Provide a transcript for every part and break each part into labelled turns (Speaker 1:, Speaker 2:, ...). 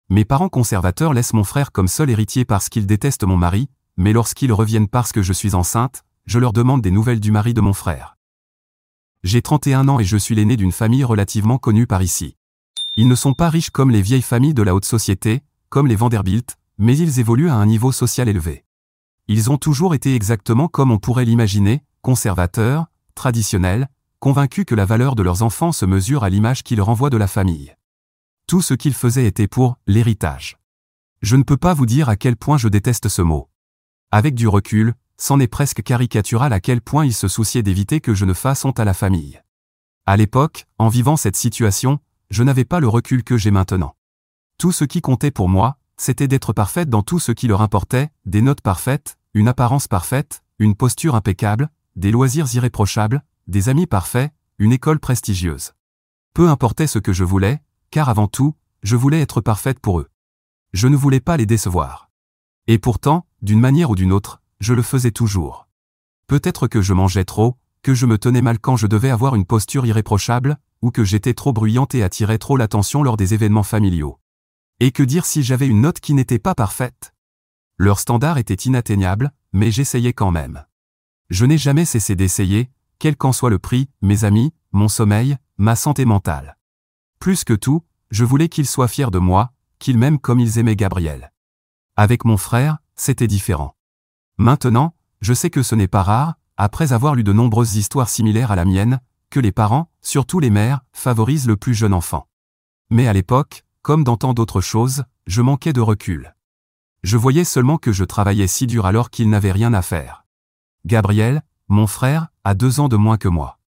Speaker 1: Mes parents conservateurs laissent mon frère comme seul héritier parce qu'ils détestent mon mari, mais lorsqu'ils reviennent parce que je suis enceinte, je leur demande des nouvelles du mari de mon frère. J'ai 31 ans et je suis l'aîné d'une famille relativement connue par ici. Ils ne sont pas riches comme les vieilles familles de la haute société, comme les Vanderbilt, mais ils évoluent à un niveau social élevé. Ils ont toujours été exactement comme on pourrait l'imaginer, conservateurs, traditionnels, convaincus que la valeur de leurs enfants se mesure à l'image qu'ils renvoient de la famille. Tout ce qu'ils faisaient était pour l'héritage. Je ne peux pas vous dire à quel point je déteste ce mot. Avec du recul, c'en est presque caricatural à quel point ils se souciaient d'éviter que je ne fasse honte à la famille. À l'époque, en vivant cette situation, je n'avais pas le recul que j'ai maintenant. Tout ce qui comptait pour moi, c'était d'être parfaite dans tout ce qui leur importait, des notes parfaites, une apparence parfaite, une posture impeccable, des loisirs irréprochables, des amis parfaits, une école prestigieuse. Peu importait ce que je voulais, car avant tout, je voulais être parfaite pour eux. Je ne voulais pas les décevoir. Et pourtant, d'une manière ou d'une autre, je le faisais toujours. Peut-être que je mangeais trop, que je me tenais mal quand je devais avoir une posture irréprochable, ou que j'étais trop bruyante et attirais trop l'attention lors des événements familiaux. Et que dire si j'avais une note qui n'était pas parfaite? Leur standard était inatteignable, mais j'essayais quand même. Je n'ai jamais cessé d'essayer, quel qu'en soit le prix, mes amis, mon sommeil, ma santé mentale. Plus que tout, je voulais qu'ils soient fiers de moi, qu'ils m'aiment comme ils aimaient Gabriel. Avec mon frère, c'était différent. Maintenant, je sais que ce n'est pas rare, après avoir lu de nombreuses histoires similaires à la mienne, que les parents, surtout les mères, favorisent le plus jeune enfant. Mais à l'époque, comme dans tant d'autres choses, je manquais de recul. Je voyais seulement que je travaillais si dur alors qu'il n'avait rien à faire. Gabriel, mon frère, a 2 ans de moins que moi.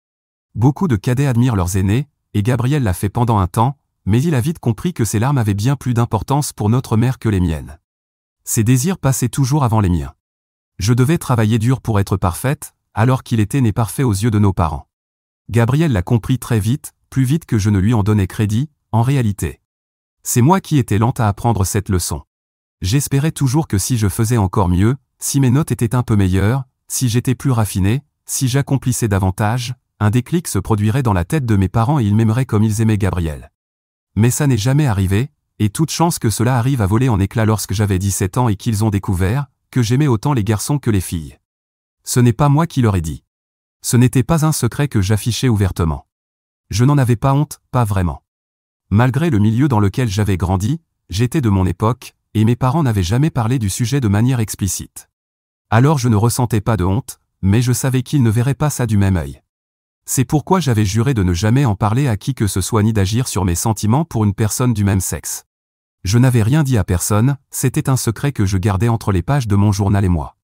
Speaker 1: Beaucoup de cadets admirent leurs aînés, et Gabriel l'a fait pendant un temps, mais il a vite compris que ses larmes avaient bien plus d'importance pour notre mère que les miennes. Ses désirs passaient toujours avant les miens. Je devais travailler dur pour être parfaite, alors qu'il était né parfait aux yeux de nos parents. Gabriel l'a compris très vite, plus vite que je ne lui en donnais crédit, en réalité. C'est moi qui étais lente à apprendre cette leçon. J'espérais toujours que si je faisais encore mieux, si mes notes étaient un peu meilleures, si j'étais plus raffiné, si j'accomplissais davantage, un déclic se produirait dans la tête de mes parents et ils m'aimeraient comme ils aimaient Gabriel. Mais ça n'est jamais arrivé, et toute chance que cela arrive à voler en éclats lorsque j'avais 17 ans et qu'ils ont découvert que j'aimais autant les garçons que les filles. Ce n'est pas moi qui leur ai dit. Ce n'était pas un secret que j'affichais ouvertement. Je n'en avais pas honte, pas vraiment. Malgré le milieu dans lequel j'avais grandi, j'étais de mon époque, et mes parents n'avaient jamais parlé du sujet de manière explicite. Alors je ne ressentais pas de honte, mais je savais qu'ils ne verraient pas ça du même œil. C'est pourquoi j'avais juré de ne jamais en parler à qui que ce soit ni d'agir sur mes sentiments pour une personne du même sexe. Je n'avais rien dit à personne, c'était un secret que je gardais entre les pages de mon journal et moi.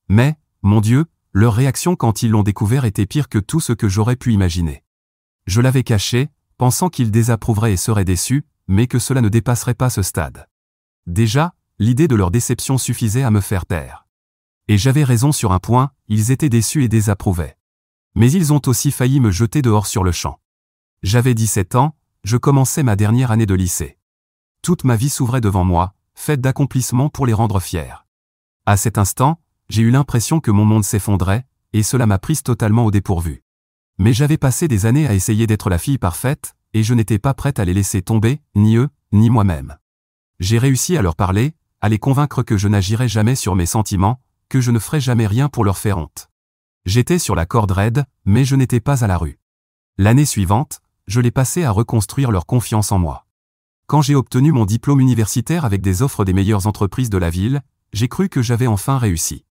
Speaker 1: Mais, mon Dieu, leur réaction quand ils l'ont découvert était pire que tout ce que j'aurais pu imaginer. Je l'avais caché, pensant qu'ils désapprouveraient et seraient déçus, mais que cela ne dépasserait pas ce stade. Déjà, l'idée de leur déception suffisait à me faire taire. Et j'avais raison sur un point, ils étaient déçus et désapprouvaient. Mais ils ont aussi failli me jeter dehors sur le champ. J'avais 17 ans, je commençais ma dernière année de lycée. Toute ma vie s'ouvrait devant moi, faite d'accomplissements pour les rendre fiers. À cet instant, j'ai eu l'impression que mon monde s'effondrait, et cela m'a prise totalement au dépourvu. Mais j'avais passé des années à essayer d'être la fille parfaite, et je n'étais pas prête à les laisser tomber, ni eux, ni moi-même. J'ai réussi à leur parler, à les convaincre que je n'agirais jamais sur mes sentiments, que je ne ferais jamais rien pour leur faire honte. J'étais sur la corde raide, mais je n'étais pas à la rue. L'année suivante, je l'ai passé à reconstruire leur confiance en moi. Quand j'ai obtenu mon diplôme universitaire avec des offres des meilleures entreprises de la ville, j'ai cru que j'avais enfin réussi.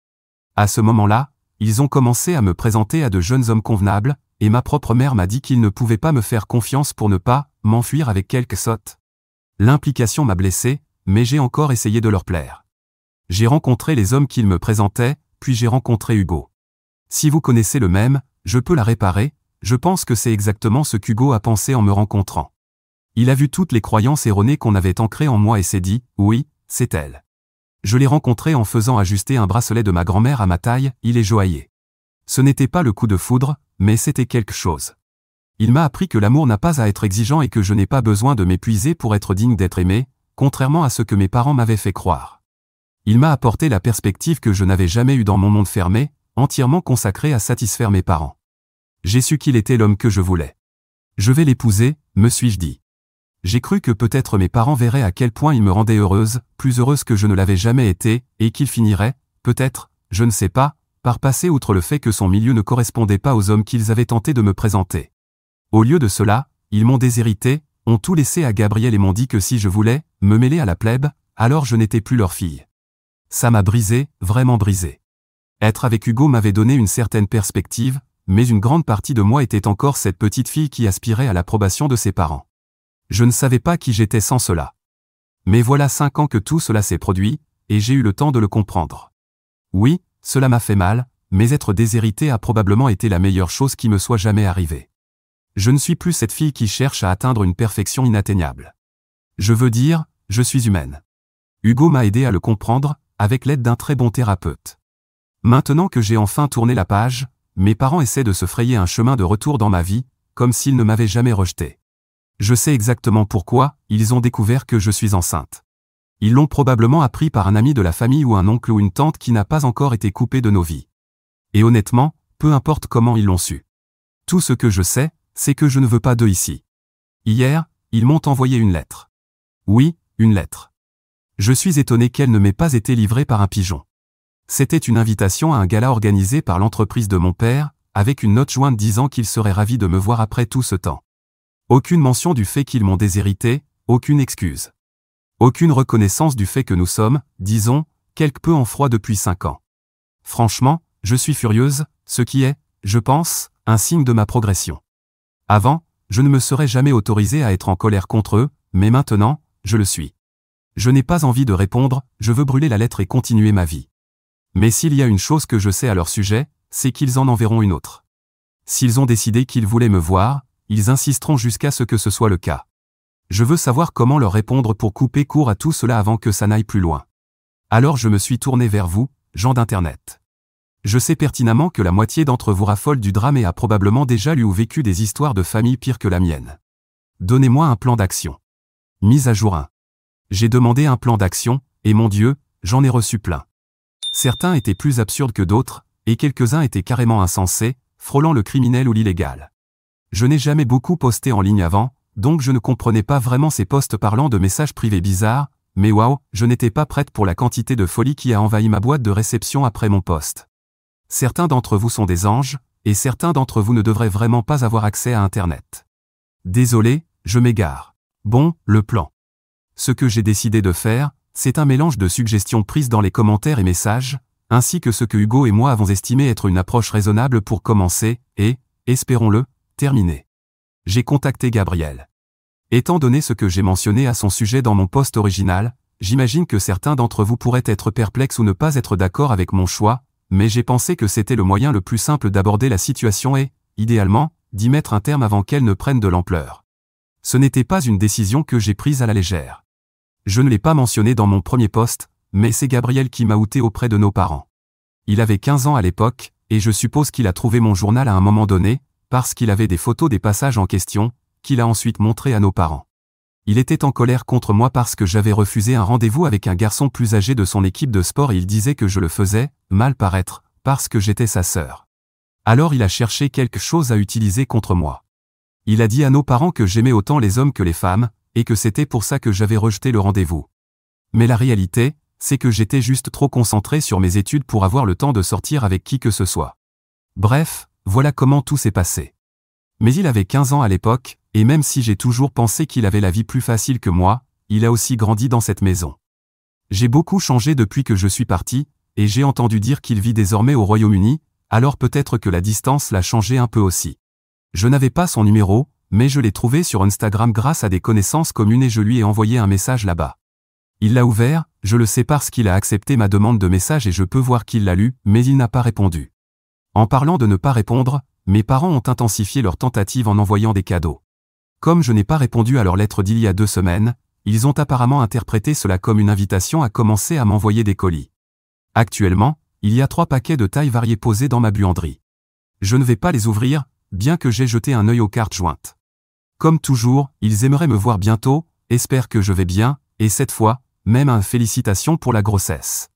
Speaker 1: À ce moment-là, ils ont commencé à me présenter à de jeunes hommes convenables, et ma propre mère m'a dit qu'ils ne pouvaient pas me faire confiance pour ne pas m'enfuir avec quelques sottes. L'implication m'a blessé, mais j'ai encore essayé de leur plaire. J'ai rencontré les hommes qu'ils me présentaient, puis j'ai rencontré Hugo. Si vous connaissez le même, je peux la réparer, je pense que c'est exactement ce qu'Hugo a pensé en me rencontrant. Il a vu toutes les croyances erronées qu'on avait ancrées en moi et s'est dit, oui, c'est elle. Je l'ai rencontré en faisant ajuster un bracelet de ma grand-mère à ma taille, il est joaillier. Ce n'était pas le coup de foudre, mais c'était quelque chose. Il m'a appris que l'amour n'a pas à être exigeant et que je n'ai pas besoin de m'épuiser pour être digne d'être aimé, contrairement à ce que mes parents m'avaient fait croire. Il m'a apporté la perspective que je n'avais jamais eue dans mon monde fermé, entièrement consacré à satisfaire mes parents. J'ai su qu'il était l'homme que je voulais. Je vais l'épouser, me suis-je dit. J'ai cru que peut-être mes parents verraient à quel point ils me rendaient heureuse, plus heureuse que je ne l'avais jamais été, et qu'ils finiraient, peut-être, je ne sais pas, par passer outre le fait que son milieu ne correspondait pas aux hommes qu'ils avaient tenté de me présenter. Au lieu de cela, ils m'ont déshérité, ont tout laissé à Gabriel et m'ont dit que si je voulais me mêler à la plèbe, alors je n'étais plus leur fille. Ça m'a brisé, vraiment brisé. Être avec Hugo m'avait donné une certaine perspective, mais une grande partie de moi était encore cette petite fille qui aspirait à l'approbation de ses parents. Je ne savais pas qui j'étais sans cela. Mais voilà 5 ans que tout cela s'est produit, et j'ai eu le temps de le comprendre. Oui, cela m'a fait mal, mais être déshérité a probablement été la meilleure chose qui me soit jamais arrivée. Je ne suis plus cette fille qui cherche à atteindre une perfection inatteignable. Je veux dire, je suis humaine. Hugo m'a aidé à le comprendre, avec l'aide d'un très bon thérapeute. Maintenant que j'ai enfin tourné la page, mes parents essaient de se frayer un chemin de retour dans ma vie, comme s'ils ne m'avaient jamais rejeté. Je sais exactement pourquoi, ils ont découvert que je suis enceinte. Ils l'ont probablement appris par un ami de la famille ou un oncle ou une tante qui n'a pas encore été coupé de nos vies. Et honnêtement, peu importe comment ils l'ont su. Tout ce que je sais, c'est que je ne veux pas d'eux ici. Hier, ils m'ont envoyé une lettre. Oui, une lettre. Je suis étonné qu'elle ne m'ait pas été livrée par un pigeon. C'était une invitation à un gala organisé par l'entreprise de mon père, avec une note jointe disant qu'il serait ravi de me voir après tout ce temps. Aucune mention du fait qu'ils m'ont déshérité, aucune excuse. Aucune reconnaissance du fait que nous sommes, disons, quelque peu en froid depuis 5 ans. Franchement, je suis furieuse, ce qui est, je pense, un signe de ma progression. Avant, je ne me serais jamais autorisé à être en colère contre eux, mais maintenant, je le suis. Je n'ai pas envie de répondre, je veux brûler la lettre et continuer ma vie. Mais s'il y a une chose que je sais à leur sujet, c'est qu'ils en enverront une autre. S'ils ont décidé qu'ils voulaient me voir, ils insisteront jusqu'à ce que ce soit le cas. Je veux savoir comment leur répondre pour couper court à tout cela avant que ça n'aille plus loin. Alors je me suis tourné vers vous, gens d'Internet. Je sais pertinemment que la moitié d'entre vous raffole du drame et a probablement déjà lu ou vécu des histoires de famille pires que la mienne. Donnez-moi un plan d'action. Mise à jour 1. J'ai demandé un plan d'action, et mon Dieu, j'en ai reçu plein. Certains étaient plus absurdes que d'autres, et quelques-uns étaient carrément insensés, frôlant le criminel ou l'illégal. Je n'ai jamais beaucoup posté en ligne avant, donc je ne comprenais pas vraiment ces posts parlant de messages privés bizarres, mais waouh, je n'étais pas prête pour la quantité de folie qui a envahi ma boîte de réception après mon post. Certains d'entre vous sont des anges, et certains d'entre vous ne devraient vraiment pas avoir accès à Internet. Désolé, je m'égare. Bon, le plan. Ce que j'ai décidé de faire, c'est un mélange de suggestions prises dans les commentaires et messages, ainsi que ce que Hugo et moi avons estimé être une approche raisonnable pour commencer, et, espérons-le, terminer. J'ai contacté Gabriel. Étant donné ce que j'ai mentionné à son sujet dans mon post original, j'imagine que certains d'entre vous pourraient être perplexes ou ne pas être d'accord avec mon choix, mais j'ai pensé que c'était le moyen le plus simple d'aborder la situation et, idéalement, d'y mettre un terme avant qu'elle ne prenne de l'ampleur. Ce n'était pas une décision que j'ai prise à la légère. Je ne l'ai pas mentionné dans mon premier post, mais c'est Gabriel qui m'a outé auprès de nos parents. Il avait 15 ans à l'époque, et je suppose qu'il a trouvé mon journal à un moment donné, parce qu'il avait des photos des passages en question, qu'il a ensuite montré à nos parents. Il était en colère contre moi parce que j'avais refusé un rendez-vous avec un garçon plus âgé de son équipe de sport et il disait que je le faisais, mal paraître, parce que j'étais sa sœur. Alors il a cherché quelque chose à utiliser contre moi. Il a dit à nos parents que j'aimais autant les hommes que les femmes, et que c'était pour ça que j'avais rejeté le rendez-vous. Mais la réalité, c'est que j'étais juste trop concentré sur mes études pour avoir le temps de sortir avec qui que ce soit. Bref, voilà comment tout s'est passé. Mais il avait 15 ans à l'époque, et même si j'ai toujours pensé qu'il avait la vie plus facile que moi, il a aussi grandi dans cette maison. J'ai beaucoup changé depuis que je suis parti, et j'ai entendu dire qu'il vit désormais au Royaume-Uni, alors peut-être que la distance l'a changé un peu aussi. Je n'avais pas son numéro, mais je l'ai trouvé sur Instagram grâce à des connaissances communes et je lui ai envoyé un message là-bas. Il l'a ouvert, je le sais parce qu'il a accepté ma demande de message et je peux voir qu'il l'a lu, mais il n'a pas répondu. En parlant de ne pas répondre, mes parents ont intensifié leur tentative en envoyant des cadeaux. Comme je n'ai pas répondu à leur lettre d'il y a 2 semaines, ils ont apparemment interprété cela comme une invitation à commencer à m'envoyer des colis. Actuellement, il y a 3 paquets de tailles variées posés dans ma buanderie. Je ne vais pas les ouvrir, bien que j'ai jeté un œil aux cartes jointes. Comme toujours, ils aimeraient me voir bientôt, espèrent que je vais bien, et cette fois, même un félicitations pour la grossesse.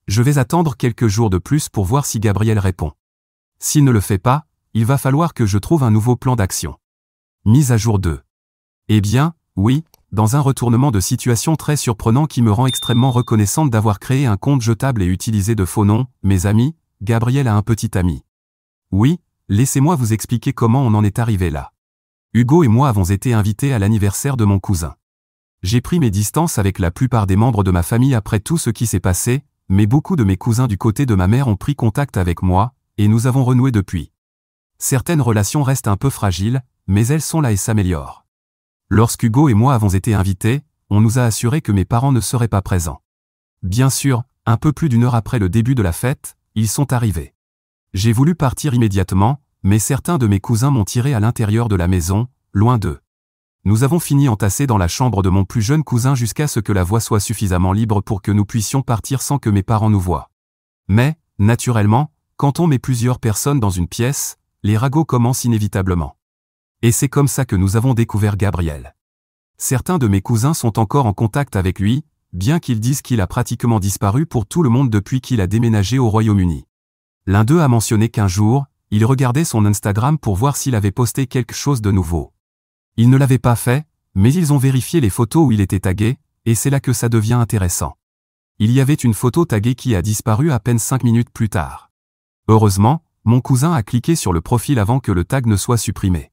Speaker 1: Je vais attendre quelques jours de plus pour voir si Gabriel répond. S'il ne le fait pas, il va falloir que je trouve un nouveau plan d'action. Mise à jour 2. Eh bien, Oui, dans un retournement de situation très surprenant qui me rend extrêmement reconnaissante d'avoir créé un compte jetable et utilisé de faux noms, mes amis, Gabriel a un petit ami. Oui, laissez-moi vous expliquer comment on en est arrivé là. Hugo et moi avons été invités à l'anniversaire de mon cousin. J'ai pris mes distances avec la plupart des membres de ma famille après tout ce qui s'est passé, mais beaucoup de mes cousins du côté de ma mère ont pris contact avec moi, et nous avons renoué depuis. Certaines relations restent un peu fragiles, mais elles sont là et s'améliorent. Lorsqu'Hugo et moi avons été invités, on nous a assuré que mes parents ne seraient pas présents. Bien sûr, un peu plus d'1 heure après le début de la fête, ils sont arrivés. J'ai voulu partir immédiatement, mais certains de mes cousins m'ont tiré à l'intérieur de la maison, loin d'eux. Nous avons fini entassés dans la chambre de mon plus jeune cousin jusqu'à ce que la voie soit suffisamment libre pour que nous puissions partir sans que mes parents nous voient. Mais, naturellement, quand on met plusieurs personnes dans une pièce, les ragots commencent inévitablement. Et c'est comme ça que nous avons découvert Gabriel. Certains de mes cousins sont encore en contact avec lui, bien qu'ils disent qu'il a pratiquement disparu pour tout le monde depuis qu'il a déménagé au Royaume-Uni. L'un d'eux a mentionné qu'un jour, il regardait son Instagram pour voir s'il avait posté quelque chose de nouveau. Il ne l'avait pas fait, mais ils ont vérifié les photos où il était tagué, et c'est là que ça devient intéressant. Il y avait une photo taguée qui a disparu à peine 5 minutes plus tard. Heureusement, mon cousin a cliqué sur le profil avant que le tag ne soit supprimé.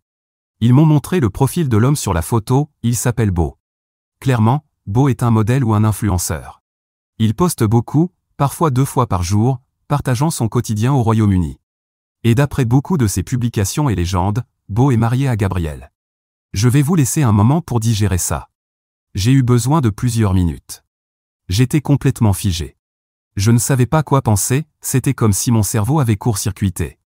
Speaker 1: Ils m'ont montré le profil de l'homme sur la photo, il s'appelle Beau. Clairement, Beau est un modèle ou un influenceur. Il poste beaucoup, parfois 2 fois par jour, partageant son quotidien au Royaume-Uni. Et d'après beaucoup de ses publications et légendes, Beau est marié à Gabriel. Je vais vous laisser un moment pour digérer ça. J'ai eu besoin de plusieurs minutes. J'étais complètement figé. Je ne savais pas quoi penser, c'était comme si mon cerveau avait court-circuité.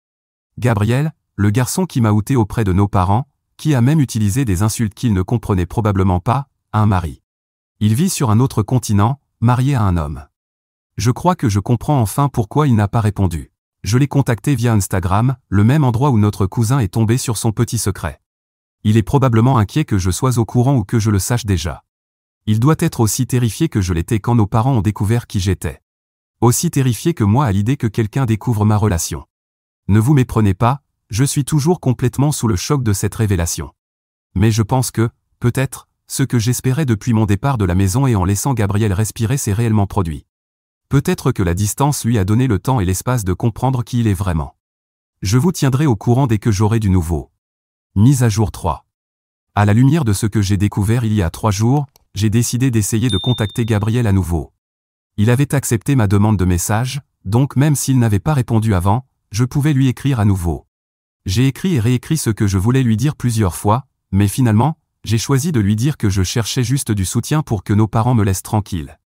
Speaker 1: Gabriel, le garçon qui m'a outé auprès de nos parents, qui a même utilisé des insultes qu'il ne comprenait probablement pas, a un mari. Il vit sur un autre continent, marié à un homme. Je crois que je comprends enfin pourquoi il n'a pas répondu. Je l'ai contacté via Instagram, le même endroit où notre cousin est tombé sur son petit secret. Il est probablement inquiet que je sois au courant ou que je le sache déjà. Il doit être aussi terrifié que je l'étais quand nos parents ont découvert qui j'étais. Aussi terrifié que moi à l'idée que quelqu'un découvre ma relation. Ne vous méprenez pas, je suis toujours complètement sous le choc de cette révélation. Mais je pense que, peut-être, ce que j'espérais depuis mon départ de la maison et en laissant Gabriel respirer s'est réellement produit. Peut-être que la distance lui a donné le temps et l'espace de comprendre qui il est vraiment. Je vous tiendrai au courant dès que j'aurai du nouveau. Mise à jour 3. À la lumière de ce que j'ai découvert il y a 3 jours, j'ai décidé d'essayer de contacter Gabriel à nouveau. Il avait accepté ma demande de message, donc même s'il n'avait pas répondu avant, je pouvais lui écrire à nouveau. J'ai écrit et réécrit ce que je voulais lui dire plusieurs fois, mais finalement, j'ai choisi de lui dire que je cherchais juste du soutien pour que nos parents me laissent tranquille.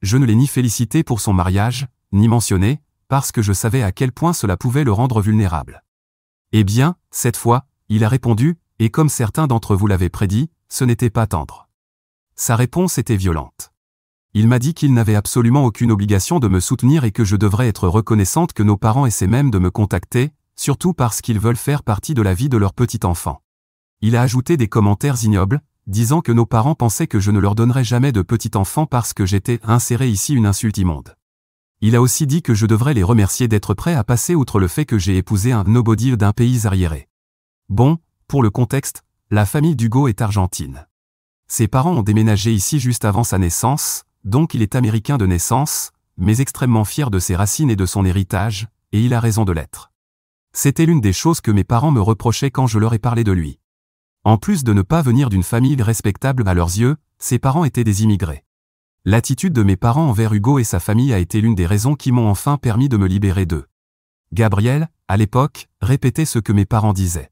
Speaker 1: Je ne l'ai ni félicité pour son mariage, ni mentionné, parce que je savais à quel point cela pouvait le rendre vulnérable. Eh bien, cette fois, il a répondu, et comme certains d'entre vous l'avaient prédit, ce n'était pas tendre. Sa réponse était violente. Il m'a dit qu'il n'avait absolument aucune obligation de me soutenir et que je devrais être reconnaissante que nos parents essaient même de me contacter, surtout parce qu'ils veulent faire partie de la vie de leur petit enfant. Il a ajouté des commentaires ignobles, disant que nos parents pensaient que je ne leur donnerais jamais de petit enfant parce que j'étais inséré ici une insulte immonde. Il a aussi dit que je devrais les remercier d'être prêts à passer outre le fait que j'ai épousé un nobody d'un pays arriéré. Bon, pour le contexte, la famille d'Hugo est argentine. Ses parents ont déménagé ici juste avant sa naissance, donc il est américain de naissance, mais extrêmement fier de ses racines et de son héritage, et il a raison de l'être. C'était l'une des choses que mes parents me reprochaient quand je leur ai parlé de lui. En plus de ne pas venir d'une famille respectable à leurs yeux, ses parents étaient des immigrés. L'attitude de mes parents envers Hugo et sa famille a été l'une des raisons qui m'ont enfin permis de me libérer d'eux. Gabriel, à l'époque, répétait ce que mes parents disaient.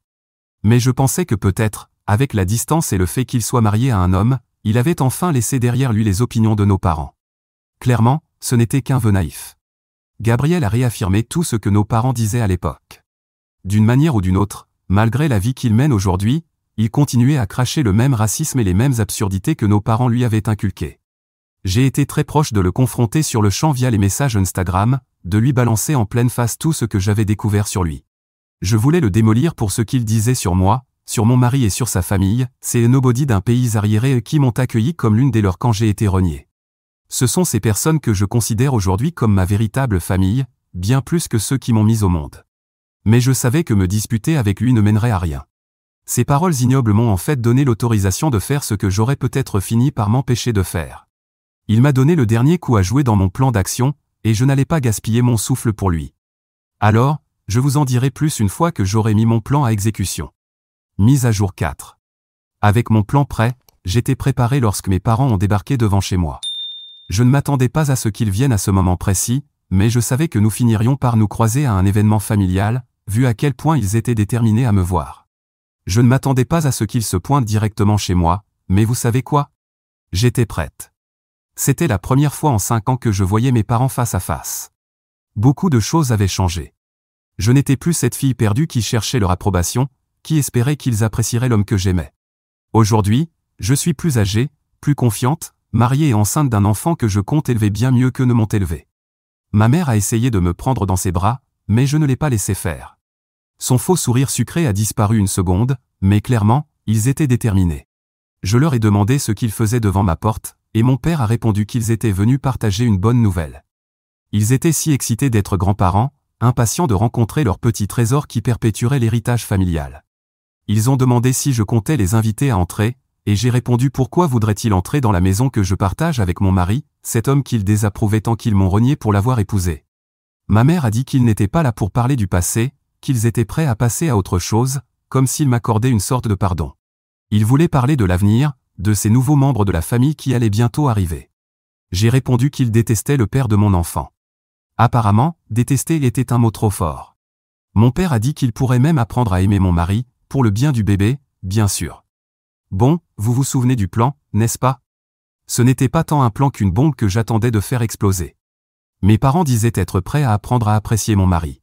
Speaker 1: Mais je pensais que peut-être, avec la distance et le fait qu'il soit marié à un homme, il avait enfin laissé derrière lui les opinions de nos parents. Clairement, ce n'était qu'un vœu naïf. Gabriel a réaffirmé tout ce que nos parents disaient à l'époque. D'une manière ou d'une autre, malgré la vie qu'il mène aujourd'hui, il continuait à cracher le même racisme et les mêmes absurdités que nos parents lui avaient inculquées. J'ai été très proche de le confronter sur le champ via les messages Instagram, de lui balancer en pleine face tout ce que j'avais découvert sur lui. Je voulais le démolir pour ce qu'il disait sur moi, sur mon mari et sur sa famille, ces nobody d'un pays arriéré qui m'ont accueilli comme l'une des leurs quand j'ai été renié. Ce sont ces personnes que je considère aujourd'hui comme ma véritable famille, bien plus que ceux qui m'ont mis au monde. Mais je savais que me disputer avec lui ne mènerait à rien. Ces paroles ignobles m'ont en fait donné l'autorisation de faire ce que j'aurais peut-être fini par m'empêcher de faire. Il m'a donné le dernier coup à jouer dans mon plan d'action, et je n'allais pas gaspiller mon souffle pour lui. Alors, je vous en dirai plus une fois que j'aurai mis mon plan à exécution. Mise à jour 4. Avec mon plan prêt, j'étais préparé lorsque mes parents ont débarqué devant chez moi. Je ne m'attendais pas à ce qu'ils viennent à ce moment précis, mais je savais que nous finirions par nous croiser à un événement familial, vu à quel point ils étaient déterminés à me voir. Je ne m'attendais pas à ce qu'ils se pointent directement chez moi, mais vous savez quoi? J'étais prête. C'était la première fois en 5 ans que je voyais mes parents face à face. Beaucoup de choses avaient changé. Je n'étais plus cette fille perdue qui cherchait leur approbation, qui espérait qu'ils apprécieraient l'homme que j'aimais. Aujourd'hui, je suis plus âgée, plus confiante, mariée et enceinte d'un enfant que je compte élever bien mieux que ne m'ont élevé. Ma mère a essayé de me prendre dans ses bras, mais je ne l'ai pas laissé faire. Son faux sourire sucré a disparu une seconde, mais clairement, ils étaient déterminés. Je leur ai demandé ce qu'ils faisaient devant ma porte, et mon père a répondu qu'ils étaient venus partager une bonne nouvelle. Ils étaient si excités d'être grands-parents, impatients de rencontrer leur petit trésor qui perpétuerait l'héritage familial. Ils ont demandé si je comptais les inviter à entrer, et j'ai répondu pourquoi voudraient-ils entrer dans la maison que je partage avec mon mari, cet homme qu'ils désapprouvaient tant qu'ils m'ont renié pour l'avoir épousé. Ma mère a dit qu'ils n'étaient pas là pour parler du passé, qu'ils étaient prêts à passer à autre chose, comme s'ils m'accordaient une sorte de pardon. Ils voulaient parler de l'avenir, de ces nouveaux membres de la famille qui allaient bientôt arriver. J'ai répondu qu'ils détestaient le père de mon enfant. Apparemment, détester était un mot trop fort. Mon père a dit qu'il pourrait même apprendre à aimer mon mari, pour le bien du bébé, bien sûr. Bon, vous vous souvenez du plan, n'est-ce pas? Ce n'était pas tant un plan qu'une bombe que j'attendais de faire exploser. Mes parents disaient être prêts à apprendre à apprécier mon mari.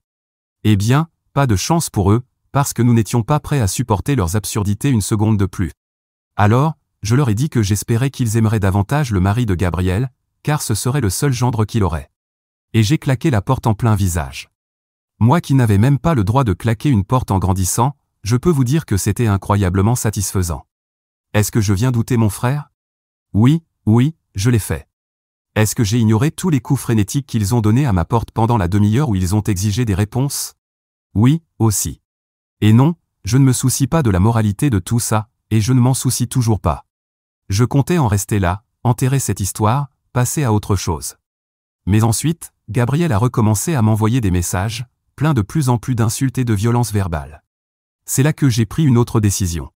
Speaker 1: Eh bien, pas de chance pour eux, parce que nous n'étions pas prêts à supporter leurs absurdités une seconde de plus. Alors, je leur ai dit que j'espérais qu'ils aimeraient davantage le mari de Gabriel, car ce serait le seul gendre qu'il aurait. Et j'ai claqué la porte en plein visage. Moi qui n'avais même pas le droit de claquer une porte en grandissant, je peux vous dire que c'était incroyablement satisfaisant. Est-ce que je viens douter mon frère? Oui, je l'ai fait. Est-ce que j'ai ignoré tous les coups frénétiques qu'ils ont donnés à ma porte pendant la demi-heure où ils ont exigé des réponses? Oui, aussi. Et non, je ne me soucie pas de la moralité de tout ça, et je ne m'en soucie toujours pas. Je comptais en rester là, enterrer cette histoire, passer à autre chose. Mais ensuite, Gabriel a recommencé à m'envoyer des messages, pleins de plus en plus d'insultes et de violences verbales. C'est là que j'ai pris une autre décision.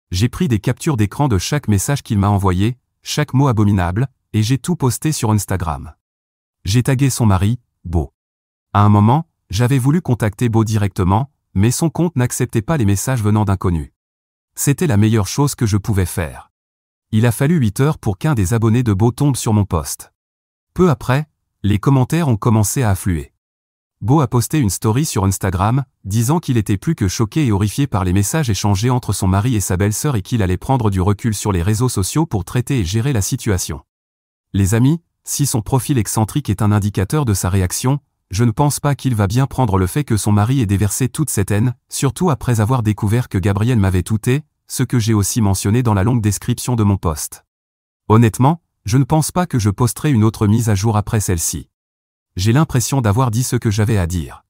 Speaker 1: J'ai pris des captures d'écran de chaque message qu'il m'a envoyé, chaque mot abominable, et j'ai tout posté sur Instagram. J'ai tagué son mari, Beau. À un moment, j'avais voulu contacter Beau directement, mais son compte n'acceptait pas les messages venant d'inconnus. C'était la meilleure chose que je pouvais faire. Il a fallu 8 heures pour qu'un des abonnés de Beau tombe sur mon post. Peu après, les commentaires ont commencé à affluer. Beau a posté une story sur Instagram, disant qu'il était plus que choqué et horrifié par les messages échangés entre son mari et sa belle-sœur et qu'il allait prendre du recul sur les réseaux sociaux pour traiter et gérer la situation. Les amis, si son profil excentrique est un indicateur de sa réaction, je ne pense pas qu'il va bien prendre le fait que son mari ait déversé toute cette haine, surtout après avoir découvert que Gabriel m'avait touté, ce que j'ai aussi mentionné dans la longue description de mon post. Honnêtement, je ne pense pas que je posterai une autre mise à jour après celle-ci. J'ai l'impression d'avoir dit ce que j'avais à dire.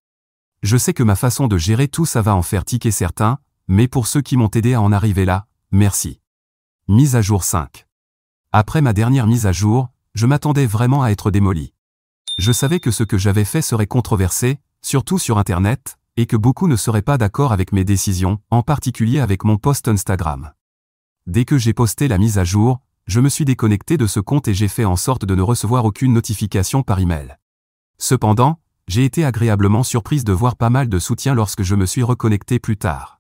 Speaker 1: Je sais que ma façon de gérer tout ça va en faire tiquer certains, mais pour ceux qui m'ont aidé à en arriver là, merci. Mise à jour 5. Après ma dernière mise à jour, je m'attendais vraiment à être démoli. Je savais que ce que j'avais fait serait controversé, surtout sur Internet, et que beaucoup ne seraient pas d'accord avec mes décisions, en particulier avec mon post Instagram. Dès que j'ai posté la mise à jour, je me suis déconnecté de ce compte et j'ai fait en sorte de ne recevoir aucune notification par email. Cependant, j'ai été agréablement surprise de voir pas mal de soutien lorsque je me suis reconnecté plus tard.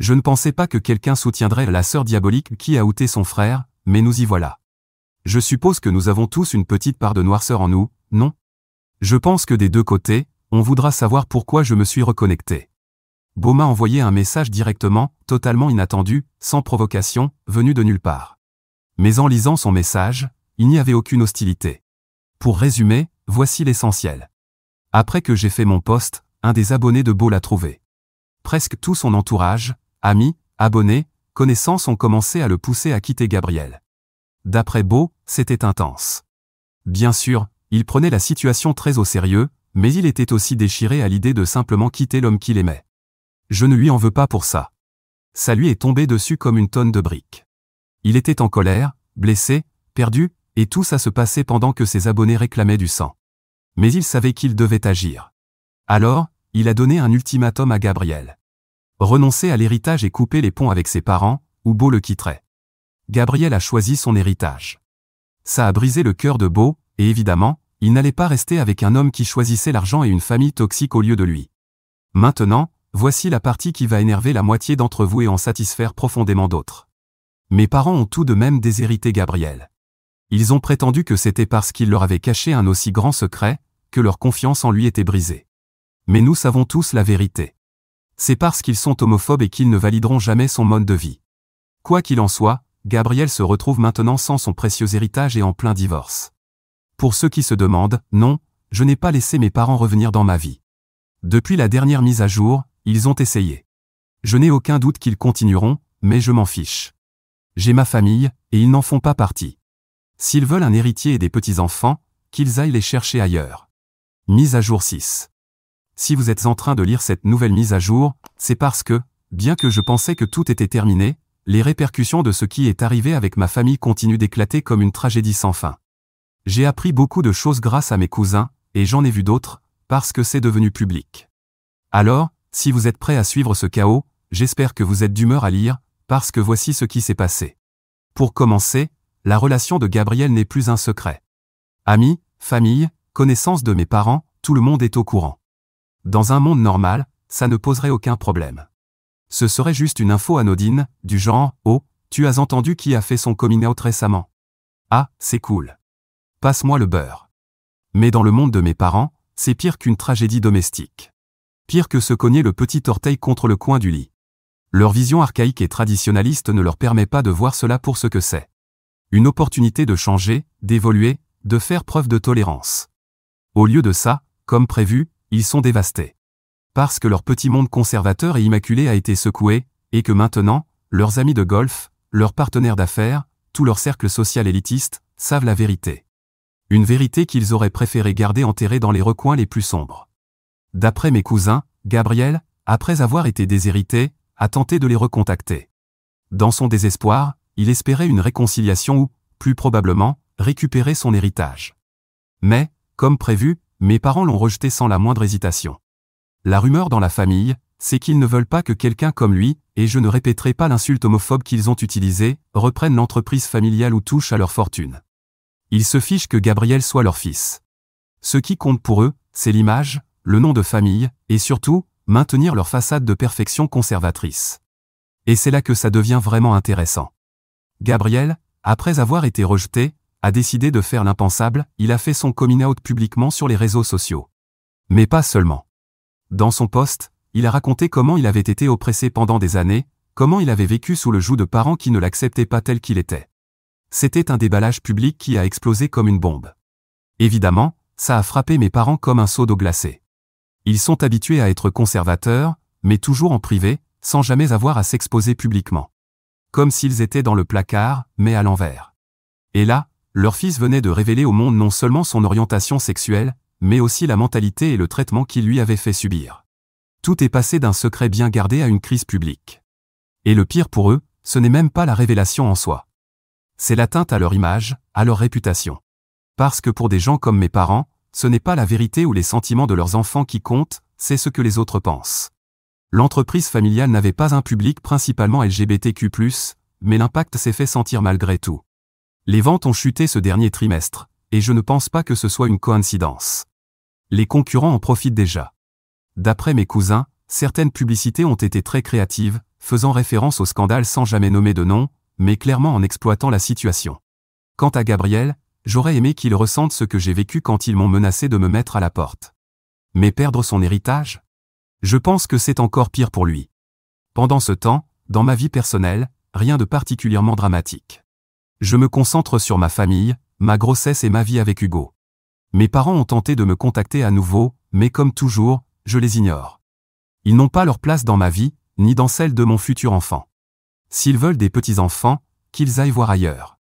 Speaker 1: Je ne pensais pas que quelqu'un soutiendrait la sœur diabolique qui a outé son frère, mais nous y voilà. Je suppose que nous avons tous une petite part de noirceur en nous, non? Je pense que des deux côtés, on voudra savoir pourquoi je me suis reconnecté. Beau m'a envoyé un message directement, totalement inattendu, sans provocation, venu de nulle part. Mais en lisant son message, il n'y avait aucune hostilité. Pour résumer, voici l'essentiel. Après que j'ai fait mon post, un des abonnés de Beau l'a trouvé. Presque tout son entourage, amis, abonnés, connaissances ont commencé à le pousser à quitter Gabriel. D'après Beau, c'était intense. Bien sûr, il prenait la situation très au sérieux, mais il était aussi déchiré à l'idée de simplement quitter l'homme qu'il aimait. Je ne lui en veux pas pour ça. Ça lui est tombé dessus comme une tonne de briques. Il était en colère, blessé, perdu, et tout ça se passait pendant que ses abonnés réclamaient du sang. Mais il savait qu'il devait agir. Alors, il a donné un ultimatum à Gabriel. Renoncer à l'héritage et couper les ponts avec ses parents, ou Beau le quitterait. Gabriel a choisi son héritage. Ça a brisé le cœur de Beau, et évidemment, il n'allait pas rester avec un homme qui choisissait l'argent et une famille toxique au lieu de lui. Maintenant, voici la partie qui va énerver la moitié d'entre vous et en satisfaire profondément d'autres. Mes parents ont tout de même déshérité Gabriel. Ils ont prétendu que c'était parce qu'il leur avait caché un aussi grand secret, que leur confiance en lui était brisée. Mais nous savons tous la vérité. C'est parce qu'ils sont homophobes et qu'ils ne valideront jamais son mode de vie. Quoi qu'il en soit, Gabriel se retrouve maintenant sans son précieux héritage et en plein divorce. Pour ceux qui se demandent, non, je n'ai pas laissé mes parents revenir dans ma vie. Depuis la dernière mise à jour, ils ont essayé. Je n'ai aucun doute qu'ils continueront, mais je m'en fiche. J'ai ma famille, et ils n'en font pas partie. S'ils veulent un héritier et des petits-enfants, qu'ils aillent les chercher ailleurs. Mise à jour 6. Si vous êtes en train de lire cette nouvelle mise à jour, c'est parce que, bien que je pensais que tout était terminé, les répercussions de ce qui est arrivé avec ma famille continuent d'éclater comme une tragédie sans fin. J'ai appris beaucoup de choses grâce à mes cousins, et j'en ai vu d'autres, parce que c'est devenu public. Alors, si vous êtes prêts à suivre ce chaos, j'espère que vous êtes d'humeur à lire, parce que voici ce qui s'est passé. Pour commencer, la relation de Gabriel n'est plus un secret. Amis, famille, connaissances de mes parents, tout le monde est au courant. Dans un monde normal, ça ne poserait aucun problème. Ce serait juste une info anodine, du genre « Oh, tu as entendu qui a fait son coming out récemment ? Ah, c'est cool. Passe-moi le beurre. » Mais dans le monde de mes parents, c'est pire qu'une tragédie domestique. Pire que se cogner le petit orteil contre le coin du lit. Leur vision archaïque et traditionnaliste ne leur permet pas de voir cela pour ce que c'est. Une opportunité de changer, d'évoluer, de faire preuve de tolérance. Au lieu de ça, comme prévu, ils sont dévastés. Parce que leur petit monde conservateur et immaculé a été secoué, et que maintenant, leurs amis de golf, leurs partenaires d'affaires, tout leur cercle social élitiste, savent la vérité. Une vérité qu'ils auraient préféré garder enterrée dans les recoins les plus sombres. D'après mes cousins, Gabriel, après avoir été déshérité, a tenté de les recontacter. Dans son désespoir, il espérait une réconciliation ou, plus probablement, récupérer son héritage. Mais, comme prévu, mes parents l'ont rejeté sans la moindre hésitation. La rumeur dans la famille, c'est qu'ils ne veulent pas que quelqu'un comme lui, et je ne répéterai pas l'insulte homophobe qu'ils ont utilisée, reprenne l'entreprise familiale ou touche à leur fortune. Ils se fichent que Gabriel soit leur fils. Ce qui compte pour eux, c'est l'image, le nom de famille, et surtout, maintenir leur façade de perfection conservatrice. Et c'est là que ça devient vraiment intéressant. Gabriel, après avoir été rejeté, a décidé de faire l'impensable, il a fait son coming out publiquement sur les réseaux sociaux. Mais pas seulement. Dans son post, il a raconté comment il avait été oppressé pendant des années, comment il avait vécu sous le joug de parents qui ne l'acceptaient pas tel qu'il était. C'était un déballage public qui a explosé comme une bombe. Évidemment, ça a frappé mes parents comme un seau d'eau glacée. Ils sont habitués à être conservateurs, mais toujours en privé, sans jamais avoir à s'exposer publiquement. Comme s'ils étaient dans le placard, mais à l'envers. Et là, leur fils venait de révéler au monde non seulement son orientation sexuelle, mais aussi la mentalité et le traitement qu'il lui avait fait subir. Tout est passé d'un secret bien gardé à une crise publique. Et le pire pour eux, ce n'est même pas la révélation en soi. C'est l'atteinte à leur image, à leur réputation. Parce que pour des gens comme mes parents, ce n'est pas la vérité ou les sentiments de leurs enfants qui comptent, c'est ce que les autres pensent. L'entreprise familiale n'avait pas un public principalement LGBTQ+, mais l'impact s'est fait sentir malgré tout. Les ventes ont chuté ce dernier trimestre, et je ne pense pas que ce soit une coïncidence. Les concurrents en profitent déjà. D'après mes cousins, certaines publicités ont été très créatives, faisant référence au scandale sans jamais nommer de nom, mais clairement en exploitant la situation. Quant à Gabriel, j'aurais aimé qu'il ressente ce que j'ai vécu quand ils m'ont menacé de me mettre à la porte. Mais perdre son héritage ? Je pense que c'est encore pire pour lui. Pendant ce temps, dans ma vie personnelle, rien de particulièrement dramatique. Je me concentre sur ma famille, ma grossesse et ma vie avec Hugo. Mes parents ont tenté de me contacter à nouveau, mais comme toujours, je les ignore. Ils n'ont pas leur place dans ma vie, ni dans celle de mon futur enfant. S'ils veulent des petits-enfants, qu'ils aillent voir ailleurs.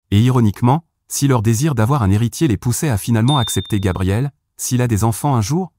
Speaker 1: Et ironiquement, si leur désir d'avoir un héritier les poussait à finalement accepter Gabriel, s'il a des enfants un jour,